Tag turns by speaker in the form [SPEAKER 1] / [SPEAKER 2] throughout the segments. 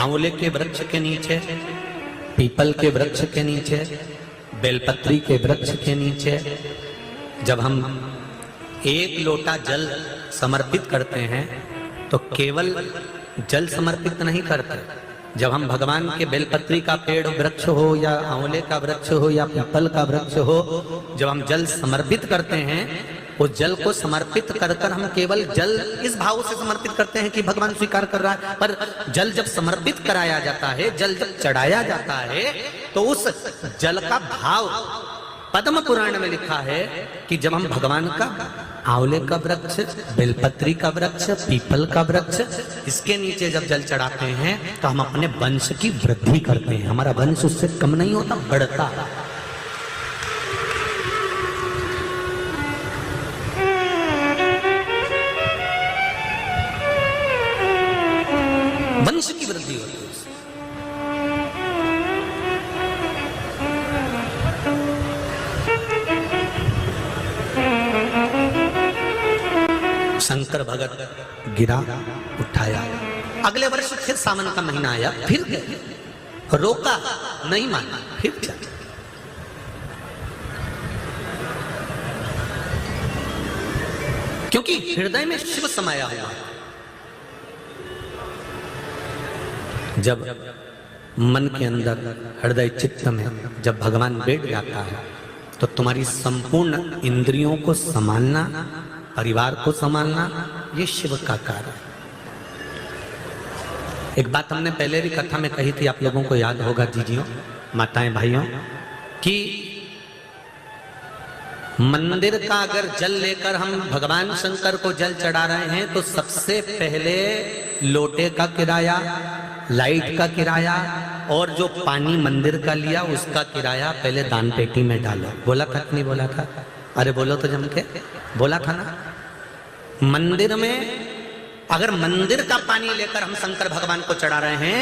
[SPEAKER 1] आंवले के वृक्ष के नीचे, पीपल के वृक्ष के नीचे, बेलपत्री के वृक्ष के नीचे जब हम एक लोटा जल समर्पित करते हैं तो केवल जल समर्पित नहीं करते। जब हम भगवान के बेलपत्री का पेड़ वृक्ष हो या आंवले का वृक्ष हो या पीपल का वृक्ष हो, जब हम जल समर्पित करते हैं, उस जल को समर्पित कर कर हम केवल जल इस भाव से समर्पित करते हैं कि भगवान स्वीकार कर रहा है, पर जल जब समर्पित कराया जाता है, जल जब चढ़ाया जाता है, तो उस जल का भाव पद्म पुराण में लिखा है कि जब हम भगवान का आंवले का वृक्ष, बेलपत्री का वृक्ष, पीपल का वृक्ष, इसके नीचे जब जल चढ़ाते हैं तो हम अपने वंश की वृद्धि करते हैं। हमारा वंश उससे कम नहीं होता, बढ़ता। वंश की वृद्धि होती है। शंकर भगत गिरा, उठाया। अगले वर्ष फिर सावन का महीना आया, फिर गए, रोका, नहीं माना, फिर चले। क्योंकि हृदय में शिव समाया हुआ है। जब मन के अंदर, हृदय चित्त में जब भगवान बैठ जाता है तो तुम्हारी संपूर्ण इंद्रियों को संभालना, परिवार को संभालना, ये शिव का कार्य है। एक बात हमने पहले भी कथा में कही थी, आप लोगों को याद होगा जीजियों, माताएं, भाइयों, कि मंदिर का अगर जल लेकर हम भगवान शंकर को जल चढ़ा रहे हैं तो सबसे पहले लोटे का किराया, लाइट का किराया और जो पानी मंदिर का लिया उसका किराया पहले दान पेटी में डालो। बोला था कि नहीं बोला था? अरे बोलो तो जम के, बोला था ना। मंदिर में अगर मंदिर का पानी लेकर हम शंकर भगवान को चढ़ा रहे हैं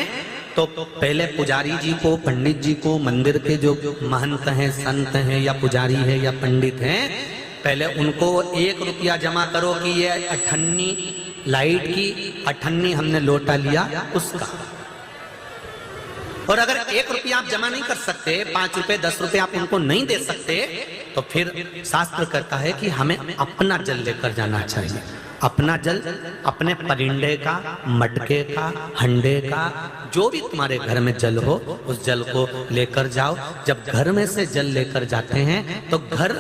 [SPEAKER 1] तो पहले पुजारी जी को, पंडित जी को, मंदिर के जो महंत हैं, संत हैं या पुजारी है या पंडित हैं, पहले उनको 1 रुपया जमा करो कि ये अठन्नी लाइट की, अठन्नी हमने लोटा लिया उसका। और अगर 1 रुपया आप जमा नहीं कर सकते, 5 रुपए 10 रुपए आप उनको नहीं दे सकते, तो फिर शास्त्र कहता है कि हमें अपना जल लेकर जाना चाहिए। अपना जल अपने परिंडे का, मटके का, हंडे का, जो भी तुम्हारे घर में जल हो उस जल को लेकर जाओ। जब घर में से जल लेकर जाते हैं तो घर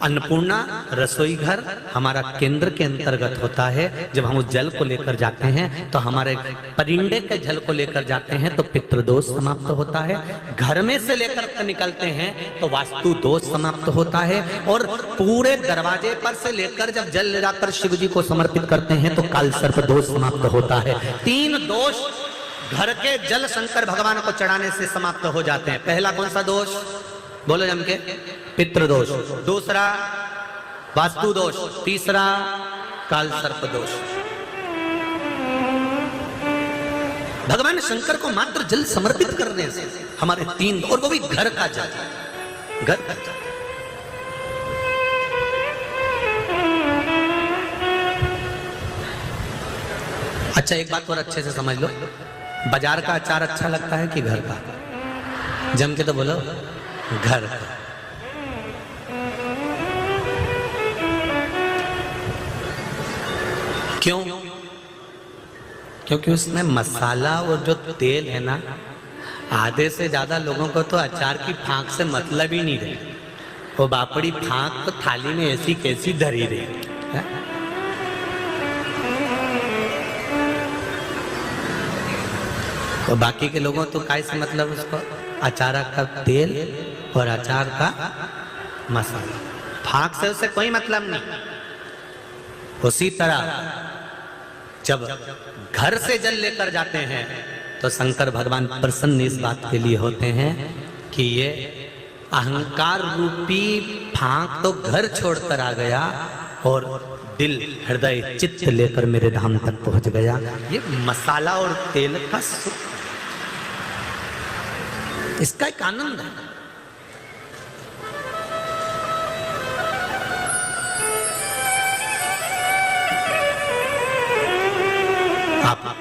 [SPEAKER 1] अन्नपूर्णा रसोई घर हमारा केंद्र के अंतर्गत होता है। जब हम उस जल को लेकर जाते हैं तो हमारे परिंडे के जल को लेकर जाते हैं तो पितृदोष समाप्त होता है। घर में से लेकर निकलते हैं तो वास्तु दोष समाप्त होता है। और पूरे दरवाजे पर से लेकर जब जल ले जाकर शिव जी को समर्पित करते हैं तो काल सर्प दोष समाप्त होता है। 3 दोष घर के जल शंकर भगवान को चढ़ाने से समाप्त हो जाते हैं। पहला कौन सा दोष? बोलो जम के, पितृदोष। दूसरा वास्तु दोष। तीसरा काल सर्प दोष। भगवान शंकर को मात्र जल समर्पित करने से हमारे 3, और वो भी घर का जल, घर का जल। अच्छा, एक बात और अच्छे से समझ लो, बाजार का अचार अच्छा लगता है कि घर का? जम के तो बोलो, घर का। क्यों? क्योंकि उसमें मसाला और जो तेल है ना, आधे से ज्यादा लोगों को तो अचार की फांक से मतलब ही नहीं रही। वो बापड़ी फांक तो थाली में ऐसी कैसी धरी रही है? तो बाकी के लोगों तो काय से मतलब उसको अचार का तेल और अचार का मसाला, फांक से उसे कोई मतलब नहीं। उसी तरह जब घर से जल लेकर जाते हैं तो शंकर भगवान प्रसन्न इस बात के लिए होते हैं कि ये अहंकार रूपी फांक तो घर छोड़कर आ गया और दिल, हृदय, चित्त लेकर मेरे धाम तक पहुंच गया। ये मसाला और तेल का सुख, इसका एक आनंद है। आप